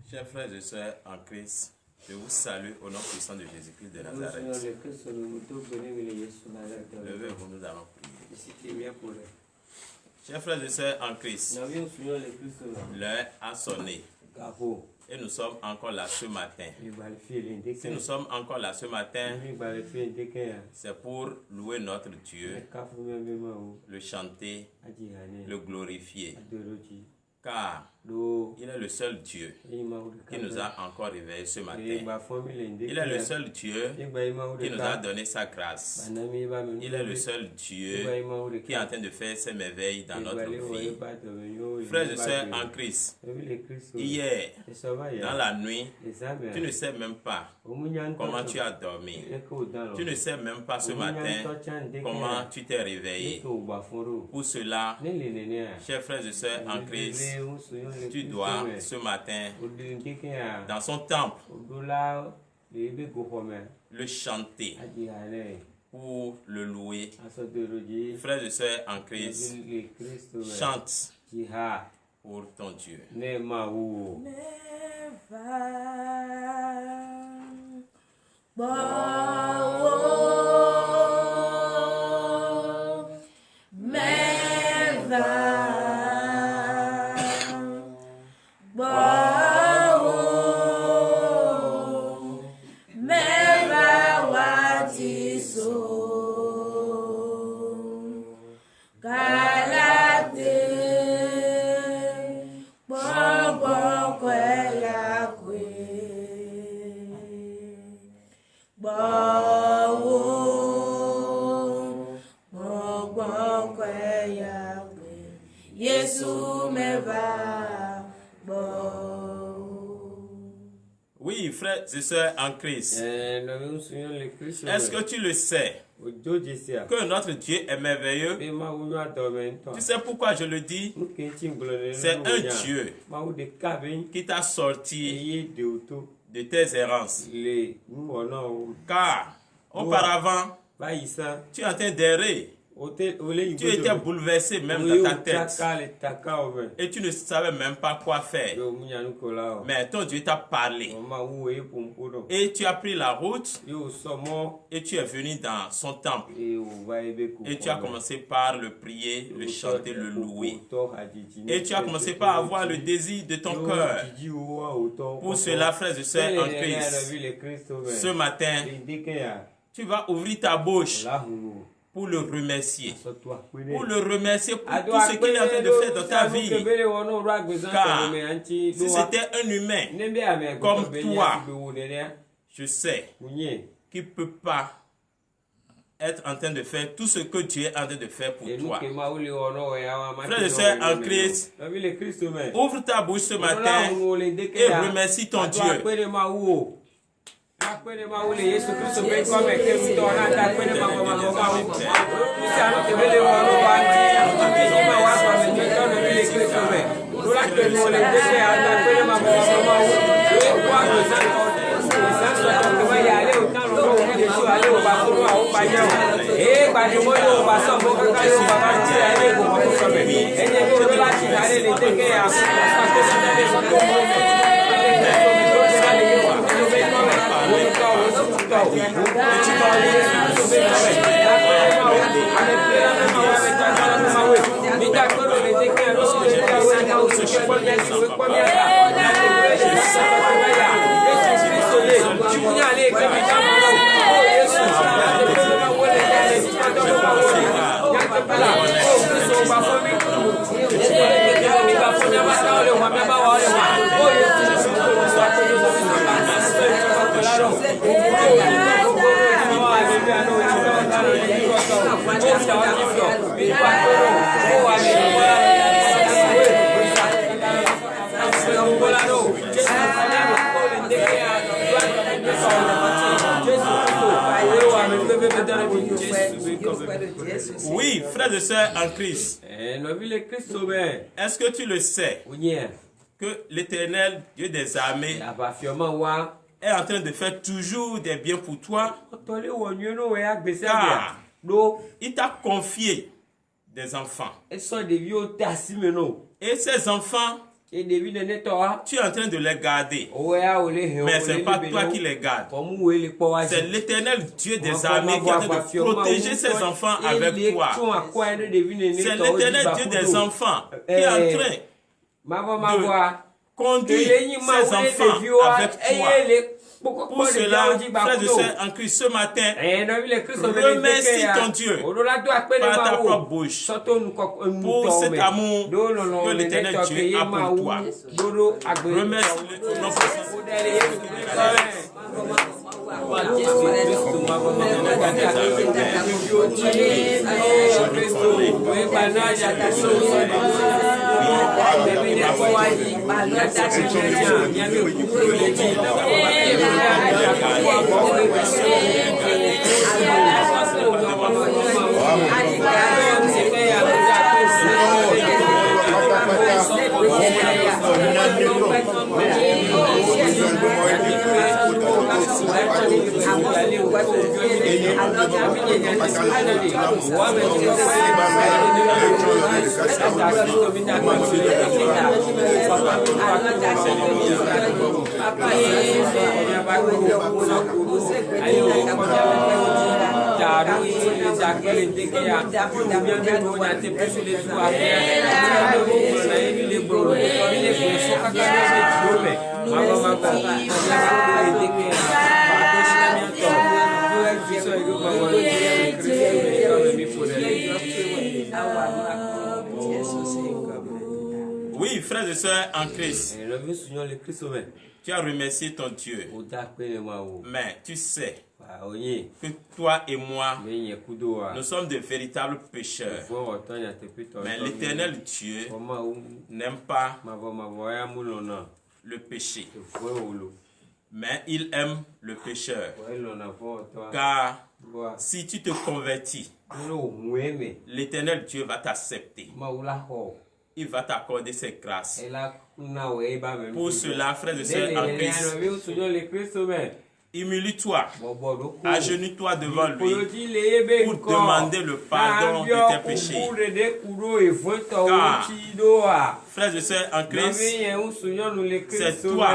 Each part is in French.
Chers frères et sœurs en Christ, je vous salue au nom puissant de Jésus-Christ de Nazareth. Levez-vous, nous allons prier. Chers frères et sœurs en Christ, l'heure a sonné. Et nous sommes encore là ce matin. Si nous sommes encore là ce matin, c'est pour louer notre Dieu, le chanter, le glorifier. Car il est le seul Dieu qui nous a encore réveillés ce matin. Il est le seul Dieu qui nous a donné sa grâce. Il est le seul Dieu qui est en train de faire ses merveilles dans notre vie. Frères et sœurs en Christ, hier, dans la nuit, tu ne sais même pas comment tu as dormi. Tu ne sais même pas ce matin comment tu t'es réveillé. Pour cela, chers frères et sœurs en Christ, tu dois ce matin, dans son temple, le chanter pour le louer. Frères et sœurs en Christ, chante pour ton Dieu. Oui, frères et sœurs en Christ, est-ce que tu le sais que notre Dieu est merveilleux? Tu sais pourquoi je le dis? C'est un Dieu qui t'a sorti de tes errances. Car auparavant, tu es en train d'errer. Tu étais bouleversé même dans ta tête. Et tu ne savais même pas quoi faire. Mais ton Dieu t'a parlé. Et tu as pris la route. Et tu es venu dans son temple. Et tu as commencé par le prier, le chanter, le louer. Et tu as commencé par avoir le désir de ton cœur. Pour cela, frères et sœurs en Christ, ce matin, tu vas ouvrir ta bouche pour le remercier. Pour le remercier pour tout ce qu'il est en train de faire dans ta vie. Car si c'était un humain comme toi, je sais qu'il ne peut pas être en train de faire tout ce que Dieu est en train de faire pour toi. Frères et sœurs en Christ, ouvre ta bouche ce matin et remercie ton Dieu. Oui, frères et sœurs en Christ, est-ce que tu le sais que l'Éternel, Dieu des armées, est en train de faire toujours des biens pour toi? Car il t'a confié des enfants. Et ces enfants Tu es en train de les garder. Mais ce n'est pas toi qui les gardes. C'est l'Éternel Dieu des armées qui est en train de protéger ses enfants avec toi. C'est l'Éternel Dieu des enfants qui est en train de conduire ses enfants avec toi. Pour cela, frères et sœurs en Christ, ce matin, remercie ton Dieu par ta propre bouche pour cet amour que l'Éternel Dieu a pour toi. Remercie-le au nom Oui, frères et sœurs en Christ, tu as remercié ton Dieu, mais tu sais que toi et moi, nous sommes de véritables pécheurs. Mais l'Éternel Dieu n'aime pas le péché, mais il aime le pécheur. Car si tu te convertis, l'Éternel Dieu va t'accepter. Il va t'accorder ses grâces. Pour cela, frères et sœurs en Christ, humilie-toi, agenouille-toi devant lui pour demander le pardon de tes péchés. Car, frères et sœurs en Christ, c'est toi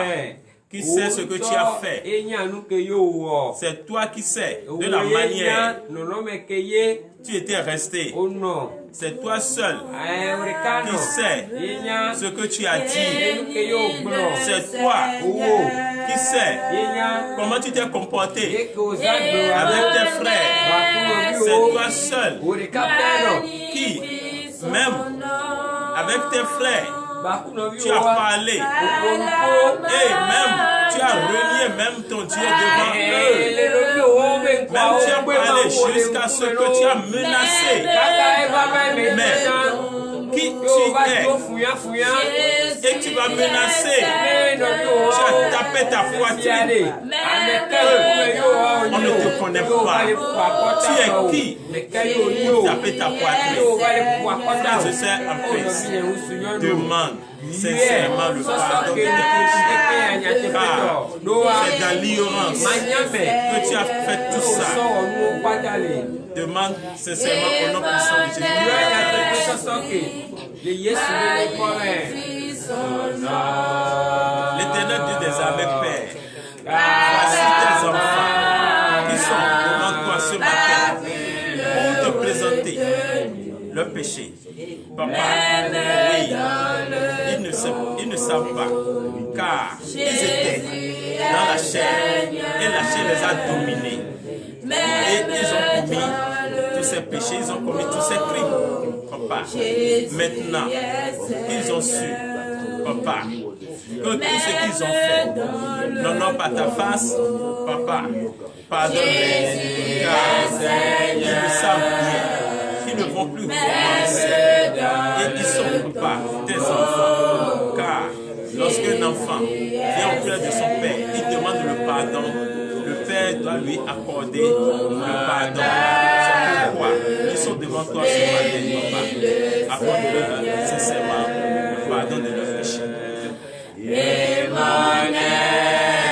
qui sais ce que tu as fait. C'est toi qui sais de la manière tu étais resté. C'est toi seul qui sais ce que tu as dit. C'est toi qui sais comment tu t'es comporté avec tes frères. C'est toi seul qui, même avec tes frères, tu as parlé et même tu as relié même ton Dieu devant eux. Même tu as parlé jusqu'à ce que tu as menacé. Mais qui tu es et tu vas menacer. Tu as tapé ta poitrine. On ne te connaît pas. Tu es qui pour taper ta poitrine? Je sais en Christ. Demande sincèrement le pardon de tes péchés. Car c'est dans l'ignorance que tu as fait tout ça. Demande sincèrement au nom puissant de Jésus. L'Éternel Dieu des armées, Père, voici tes enfants qui sont devant toi ce matin pour te présenter leur péché. Papa, oui, ils ne savent pas, car ils étaient dans la chair et la chair les a dominés. Et ils ont commis tous ces péchés, ils ont commis tous ces crimes. Papa, maintenant qu'ils ont su, Papa, que tout ce qu'ils ont fait n'honore pas ta face, Papa, pardonne-les, car ils le savent bien, qu'ils ne vont plus recommencer. Et ils sont, Papa, tes enfants, car lorsqu'un enfant vient auprès de son père, il demande le pardon, le père doit lui accorder le pardon. C'est pourquoi ils sont devant toi ce matin, Papa. Accorde-leur sincèrement le pardon de leurs péchés. Et mon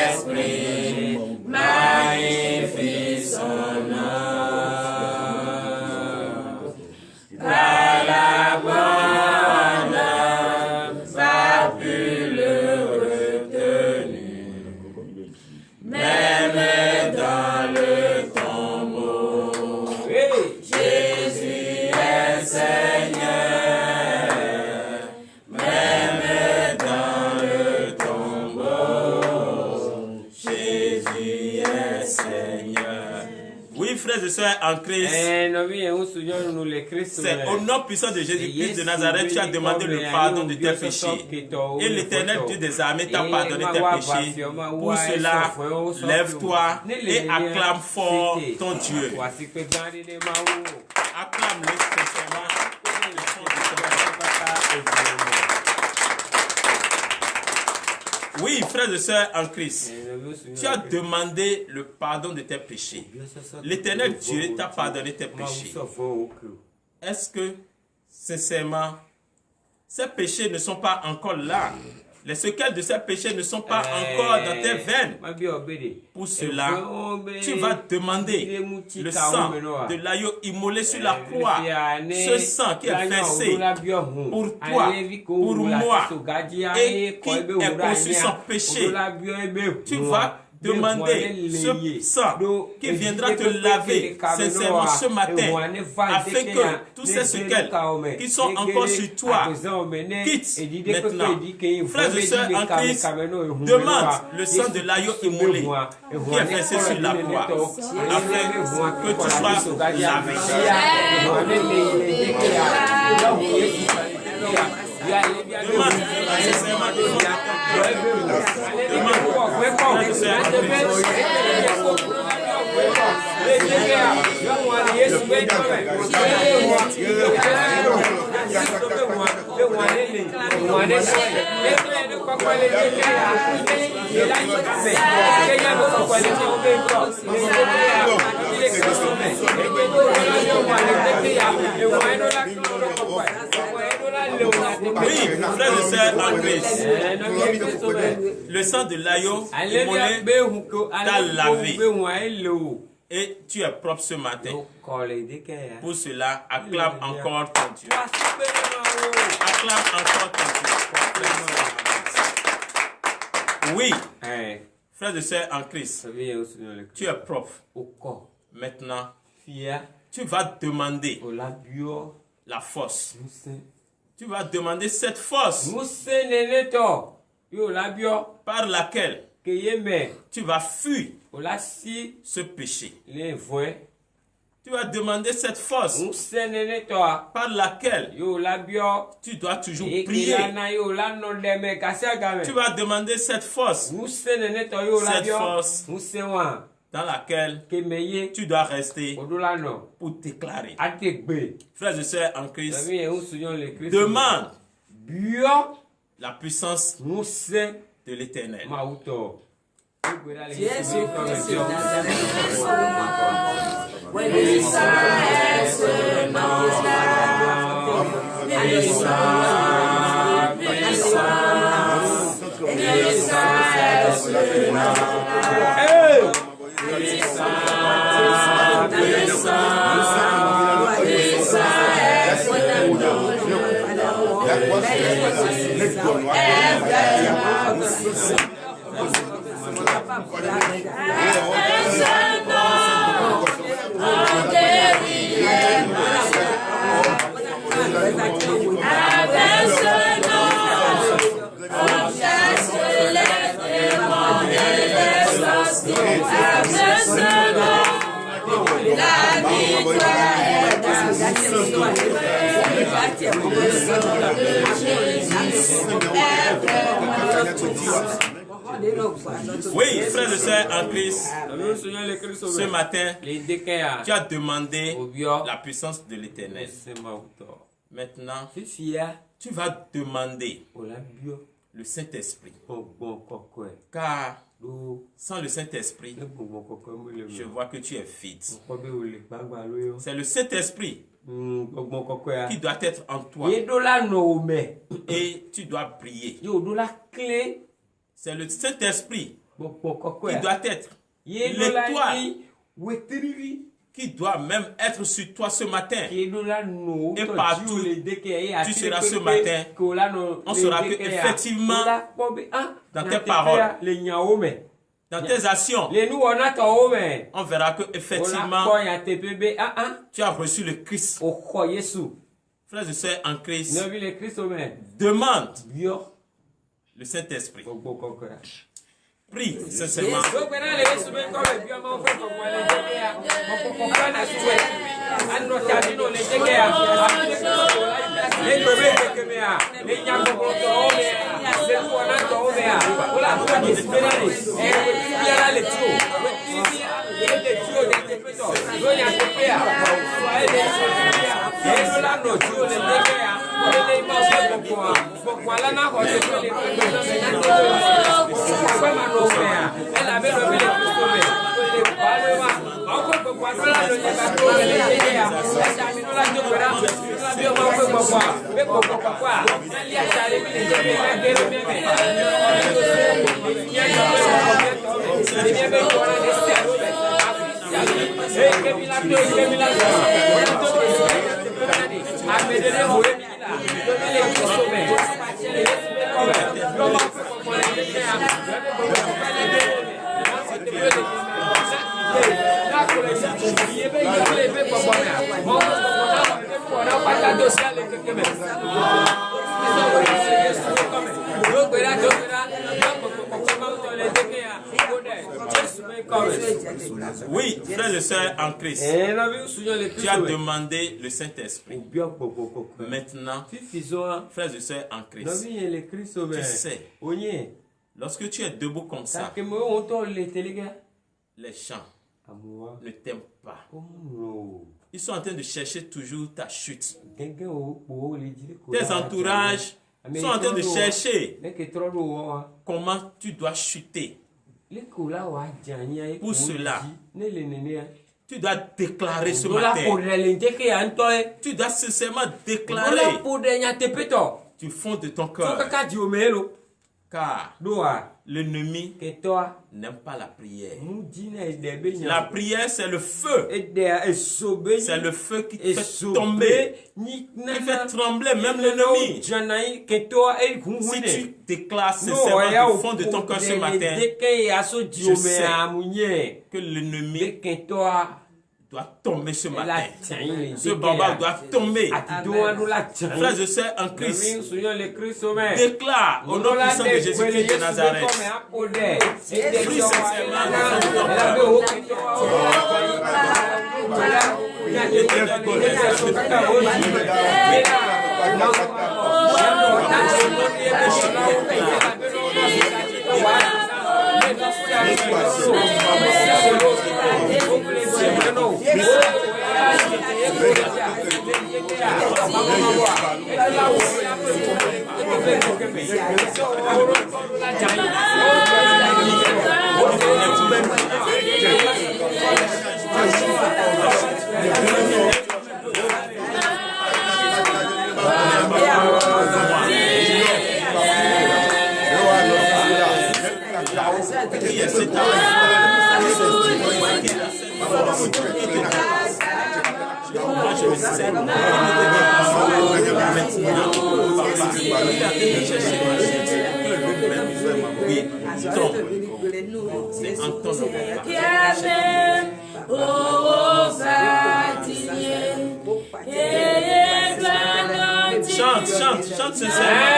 esprit magnifie son nom. Par la bonne âme, sa pure et sœurs en Christ, c'est au nom puissant de Jésus-Christ de Nazareth, tu as demandé le pardon de tes péchés. Et l'Éternel Dieu des armées t'a pardonné tes péchés. Pour cela, lève-toi et acclame fort ton Dieu. Acclame-le sincèrement. Oui, frères et sœurs en Christ, tu as demandé le pardon de tes péchés. L'Éternel Dieu t'a pardonné tes péchés. Est-ce que, sincèrement, ces péchés ne sont pas encore là? Les séquelles de ces péchés ne sont pas encore dans tes veines. Pour cela, tu vas demander le sang de l'agneau immolé sur la croix. Ce sang qui est versé pour toi, pour moi, et qui est conçu sans péché. Tu vas demander ce sang qui viendra te laver sincèrement ce matin, afin que tous ces séquelles qui sont encore sur toi quittent maintenant. Frères et sœurs en Christ, demande le sang de l'agneau immolé qui est versé sur la croix, afin que tu sois lavé. Oui, frères et sœurs en Christ, le sang de l'agneau immolé t'a lavé et tu es propre ce matin. Pour cela, acclame encore ton Dieu. Acclame encore ton Dieu. Oui, frères et sœurs en Christ, tu es propre. Maintenant, tu vas demander la force. Tu vas demander cette force par laquelle tu vas fuir ce péché. Tu vas demander cette force par laquelle tu dois toujours prier. Tu vas demander cette force dans laquelle tu dois rester pour déclarer. Frères et sœurs en Christ, demande la puissance de l'Éternel. Oui, frères et sœurs en Christ, ce matin, tu as demandé la puissance de l'Éternel. Maintenant, tu vas demander le Saint-Esprit. Car sans le Saint-Esprit, je vois que tu es vide. C'est le Saint-Esprit qui doit être en toi. Et tu dois briller. C'est le Saint-Esprit qui doit être l'étoile qui doit même être sur toi ce matin. Et partout, tu seras ce matin. On saura que effectivement, dans tes paroles, dans tes actions, on verra que effectivement, tu as reçu le Christ. Frères et sœurs en Christ, demande le Saint-Esprit. Prie sincèrement. Oui, frères et sœurs en Christ, tu as demandé le Saint-Esprit. Maintenant, frères et sœurs en Christ, tu sais, lorsque tu es debout comme ça, les gens ne t'aiment pas. Ils sont en train de chercher toujours ta chute. Tes entourages sont en train de chercher comment tu dois chuter. Pour cela, tu dois déclarer ce matin. Tu dois sincèrement déclarer du fond de ton cœur. Car l'ennemi n'aime pas la prière. La prière, c'est le feu. C'est le feu qui fait tomber, qui fait trembler même l'ennemi. Si tu déclares sincèrement du fond de ton cœur ce matin, je sais que l'ennemi doit tomber ce matin. Ce barbare doit tomber. Frères et sœurs en Christ, déclare au nom puissant de Jésus-Christ de Nazareth. Prie chante sincèrement.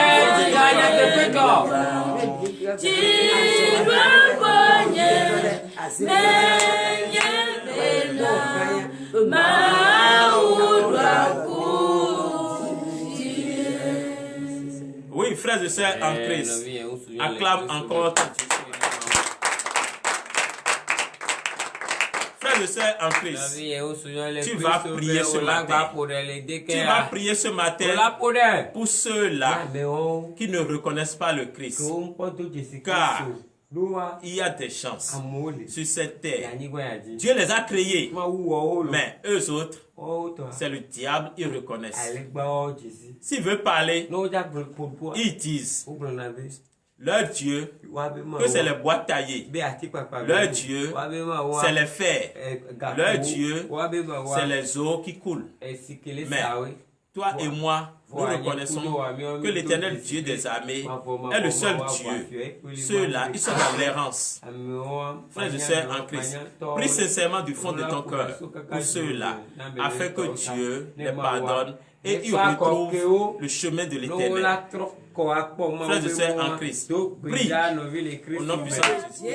Oui, frères et sœurs en Christ, acclame encore. Frères et sœurs en Christ, tu vas prier ce matin. Tu vas prier ce matin pour ceux-là qui ne reconnaissent pas le Christ. Car il y a des chances sur cette terre. Dieu les a créés, mais eux autres, c'est le diable, ils reconnaissent. S'ils veulent parler, ils disent leur Dieu, que c'est les bois taillés. Leur Dieu, c'est les fers. Leur Dieu, c'est les eaux qui coulent. Mais toi et moi, nous reconnaissons que l'Éternel Dieu des armées est le seul Dieu. Ceux-là, ils sont dans l'errance. Frères et sœurs en Christ, prie sincèrement du fond de ton cœur pour ceux-là, afin que Dieu les pardonne et il retrouve le chemin de l'éternel. Frères et sœurs en Christ, prie au nom puissant de Jésus.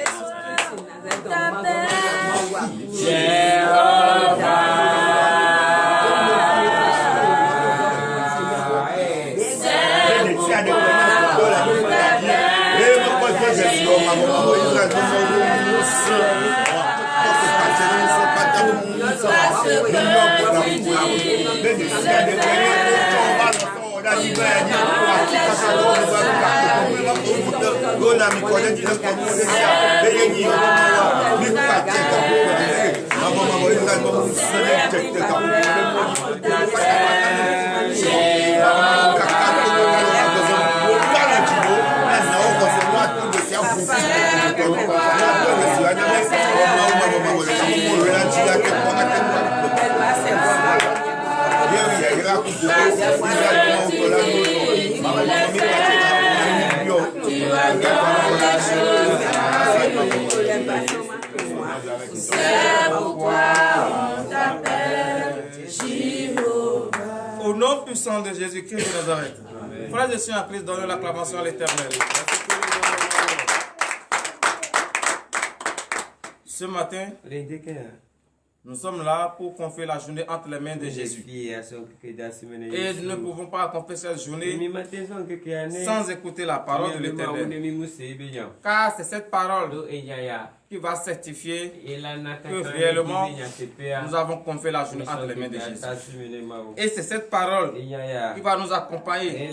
Au nom puissant de Jésus-Christ de Nazareth. Frères et sœurs en Christ, donnez l'acclamation à l'Éternel. Ce matin, nous sommes là pour confier la journée entre les mains de Jésus. Et nous ne pouvons pas accomplir cette journée sans écouter la parole de l'Éternel. Car c'est cette parole qui va certifier que réellement nous avons confié la journée entre les mains de Jésus. Et c'est cette parole qui va nous accompagner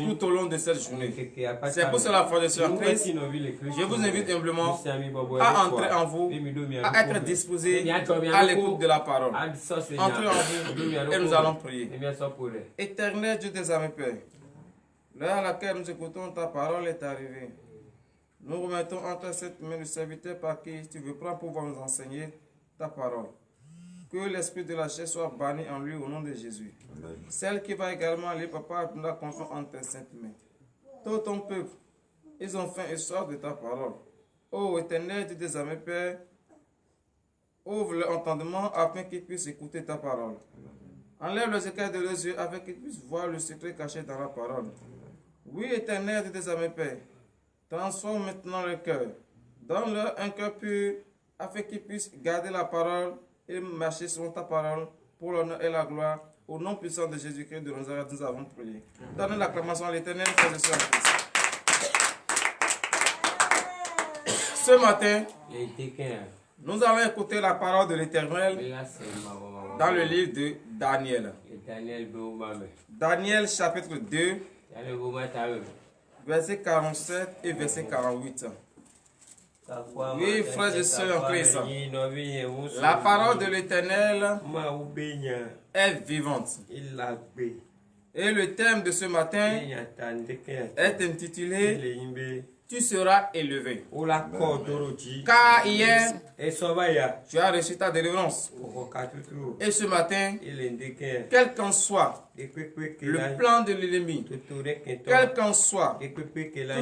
tout au long de cette journée. C'est pour cela, frères et sœurs en Christ, je vous invite humblement à entrer en vous, à être disposé à l'écoute de la parole. Entrez en vous et nous allons prier. Éternel Dieu des armées, Père, l'heure à laquelle nous écoutons ta parole est arrivée. Nous remettons entre cette main le serviteur par qui tu veux prendre pour nous enseigner ta parole. Que l'esprit de la chair soit banni en lui au nom de Jésus. Amen. Celle qui va également aller, Papa, nous la confions en tes saintes mains. Tout ton peuple, ils ont faim et soif de ta parole. Ô Éternel Dieu des armées, Père, ouvre leur entendement afin qu'ils puissent écouter ta parole. Enlève les écailles de leurs yeux afin qu'ils puissent voir le secret caché dans la parole. Oui, Éternel Dieu des armées, Père, transforme maintenant le cœur. Donne-leur un cœur pur afin qu'ils puissent garder la parole et marcher selon ta parole pour l'honneur et la gloire. Au nom puissant de Jésus-Christ de Nazareth, nous avons prié. Donnez l'acclamation à l'Éternel, frères et sœurs en Christ. Ce matin, nous allons écouter la parole de l'Éternel dans le livre de Daniel. Daniel chapitre 2, verset 47 et verset 48. Oui, frères et sœurs en Christ, la parole de l'Éternel est vivante. Et le thème de ce matin est intitulé « Tu seras élevé ». Car hier, tu as reçu ta délivrance. Et ce matin, quel qu'en soit le plan de l'ennemi, quel qu'en soit tout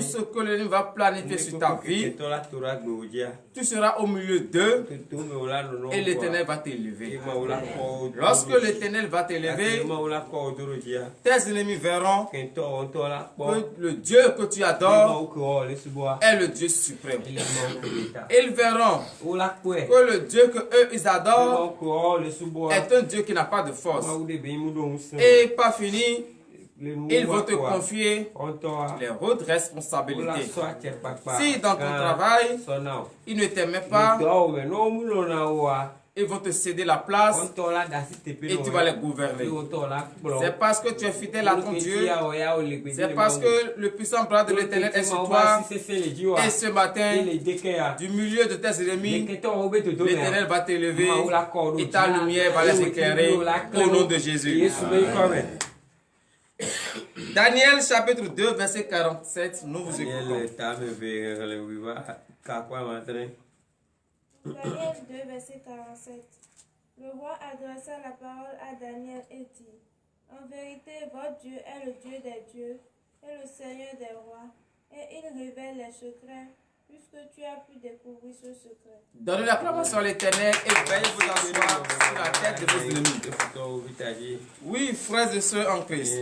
ce que l'ennemi va planifier sur ta vie, tu seras au milieu d'eux et l'Éternel va t'élever. Lorsque l'Éternel va t'élever, tes ennemis verront que le Dieu que tu adores est le Dieu suprême. Ils verront que le Dieu que eux ils adorent est un Dieu qui n'a pas de force. Et pas fini, ils vont te confier les hautes responsabilités. Si dans ton travail, ils ne t'aimaient pas, ils vont te céder la place et tu vas les gouverner. C'est parce que tu es fidèle à ton Dieu. C'est parce que le puissant bras de l'Éternel est sur toi. Et ce matin, du milieu de tes ennemis, l'Éternel va t'élever et ta lumière va les éclairer au nom de Jésus. Daniel chapitre 2 verset 47, nous vous écoutons. Daniel 2, verset 47. Le roi adressa la parole à Daniel et dit: En vérité, votre Dieu est le Dieu des dieux et le Seigneur des rois, et il révèle les secrets puisque tu as pu découvrir ce secret. Donnez l'acclamation à l'Éternel et veuillez vous asseoir sur la tête de vos ennemis. Oui, frères et sœurs en Christ.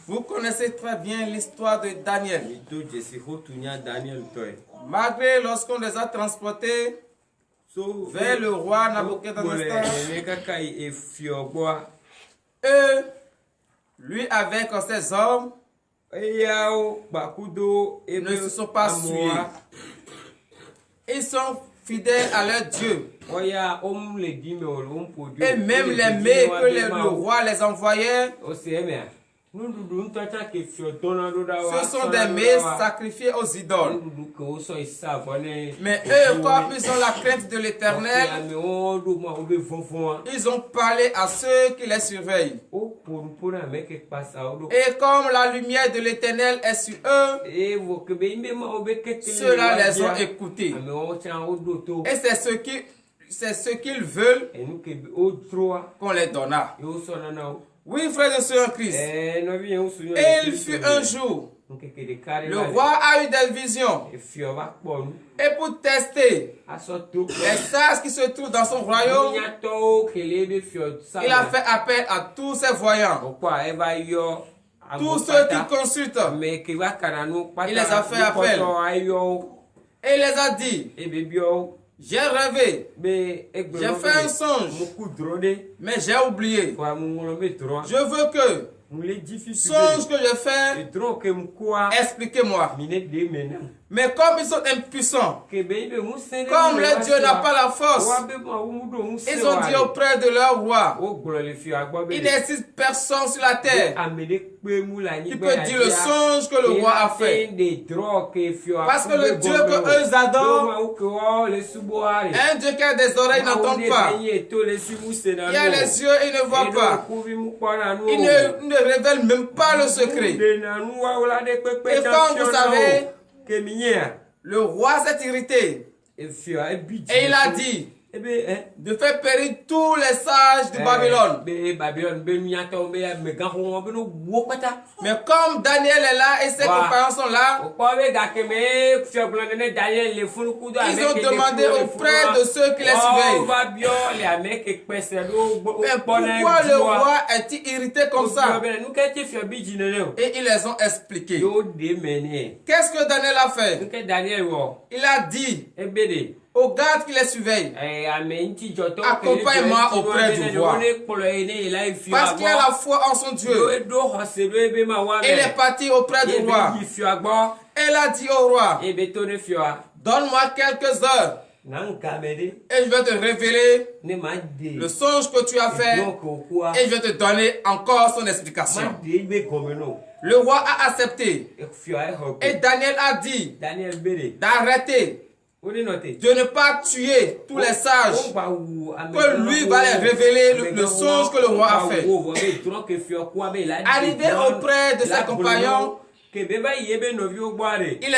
Vous connaissez très bien l'histoire de Daniel. Malgré lorsqu'on les a transportés vers le roi Nabuchodonosor, eux, lui avec ses hommes, ne se sont pas souillés. Ils sont fidèles à leur Dieu. Et même les mets que le roi les envoyait, ce sont des mets sacrifiés aux idoles. Mais eux, comme ils ont la crainte de l'Éternel, ils ont parlé à ceux qui les surveillent. Et comme la lumière de l'Éternel est sur eux, ceux-là les ont écoutés. Et c'est ce qu'ils veulent qu'on les donna. Oui, frères et sœurs en Christ. Et il fut un jour, le roi a eu des visions. Et pour tester les sages qui se trouvent dans son royaume, il a fait appel à tous ses voyants. Tous ceux qui consultent. Il les a fait appel. Et il les a dit: j'ai rêvé, j'ai fait un songe, mais j'ai oublié. Je veux que songe que j'ai fait, expliquez-moi. Mais comme ils sont impuissants, comme leur Dieu n'a pas la force, ils ont dit auprès de leur roi: il n'existe personne sur la terre qui peut dire le songe que le roi a fait. Parce que le Dieu que eux adorent est un Dieu qui a des oreilles, n'entend pas. Il a les yeux, il ne voit pas. Il ne révèle même pas le secret. Et comme vous savez, le roi s'est irrité. Et il a dit de faire périr tous les sages de Babylone. Mais comme Daniel est là et ses compagnons sont là, ils ont demandé auprès de ceux qui les surveillent: mais pourquoi le roi est-il irrité comme ça? Et ils les ont expliqué. Qu'est-ce que Daniel a fait? Il a dit aux gardes qui les surveillent: accompagne-moi auprès du roi. Parce qu'il a la foi en son Dieu. Il est parti auprès du roi. Elle a dit au roi: donne-moi quelques heures et je vais te révéler le songe que tu as fait et je vais te donner encore son explication. Le roi a accepté. Et Daniel a dit d'arrêter, de ne pas tuer tous les sages, que lui va les révéler le songe que le roi a fait. Arrivé auprès de ses compagnons, il les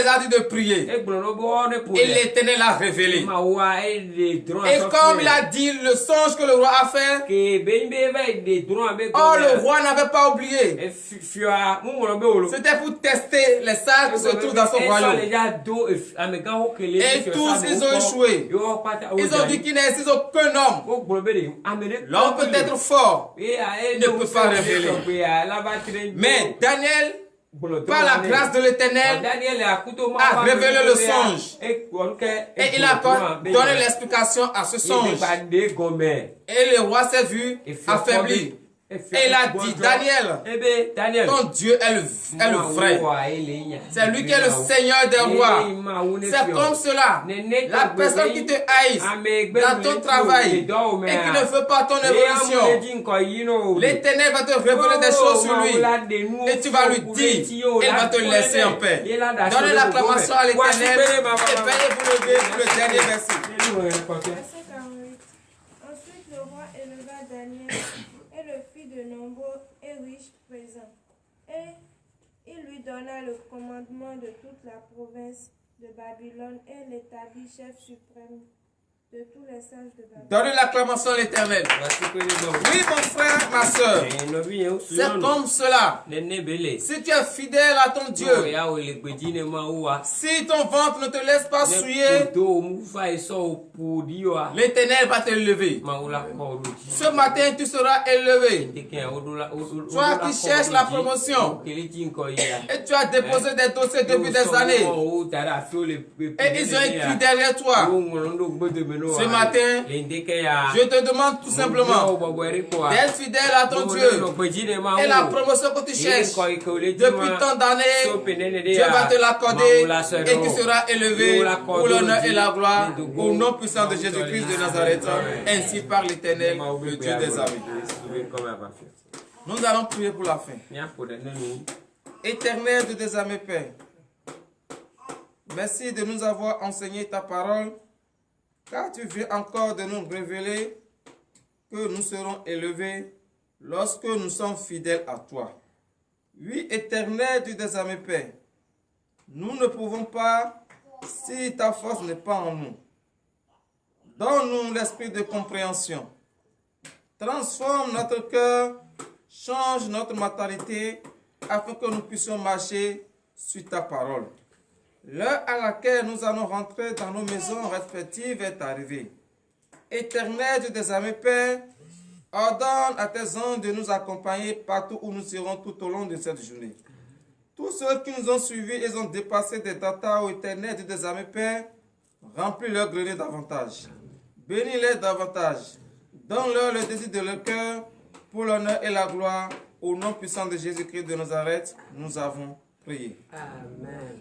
a dit de prier. Et l'Éternel l'a révélé. Et comme il a dit le songe que le roi a fait, le roi n'avait pas oublié. C'était pour tester les sages qui se trouvent dans son royaume. Et tous, ils ont échoué. Ils ont dit qu'il n'existe aucun homme. L'homme peut être fort, il ne peut pas révéler. Mais Daniel, par la grâce de l'Éternel, a révélé le songe. Et il a donné l'explication à ce songe. Et le roi s'est vu affaibli. Et il a dit: Daniel, ton Dieu est le vrai. C'est lui qui est le Seigneur des rois. C'est comme cela. La personne qui te haïsse dans ton travail et qui ne veut pas ton évolution, l'Éternel va te révéler des choses sur lui. Et tu vas lui dire, il va te laisser en paix. Donnez l'acclamation à l'Éternel et veuillez vous lever pour le dernier verset. Verset 48. Ensuite, le roi éleva Daniel et le fit de nombreux et riches présents. Et il lui donna le commandement de toute la province de Babylone et l'établit chef suprême de tous les sages de Babel. Donne l'acclamation à l'Éternel. Oui, mon frère, ma soeur. C'est comme cela. Si tu es fidèle à ton Dieu, si ton ventre ne te laisse pas souiller, l'Éternel va te lever. Ce matin, tu seras élevé. Toi qui cherches la promotion et tu as déposé des dossiers depuis des années et ils ont écrit derrière toi. Ce matin, je te demande tout simplement d'être fidèle à ton Dieu et la promotion que tu cherches depuis tant d'années, Dieu va te l'accorder et tu seras élevé pour l'honneur et la gloire au nom puissant de Jésus-Christ de Nazareth, ainsi par l'Éternel, le Dieu des armées. Nous allons prier pour la fin. Éternel Dieu des armées, Père, merci de nous avoir enseigné ta parole, car tu viens encore de nous révéler que nous serons élevés lorsque nous sommes fidèles à toi. Oui, Éternel Dieu des armées, Père, nous ne pouvons pas si ta force n'est pas en nous. Donne-nous l'esprit de compréhension. Transforme notre cœur, change notre mentalité afin que nous puissions marcher sur ta parole. L'heure à laquelle nous allons rentrer dans nos maisons respectives est arrivée. Éternel Dieu des armées, Père, ordonne à tes anges de nous accompagner partout où nous serons tout au long de cette journée. Tous ceux qui nous ont suivis, ils ont dépassé des datas au Éternel Dieu des armées, Père, remplis leur grenier davantage. Bénis-les davantage. Donne-leur le désir de leur cœur pour l'honneur et la gloire. Au nom puissant de Jésus-Christ de Nazareth, nous avons prié. Amen.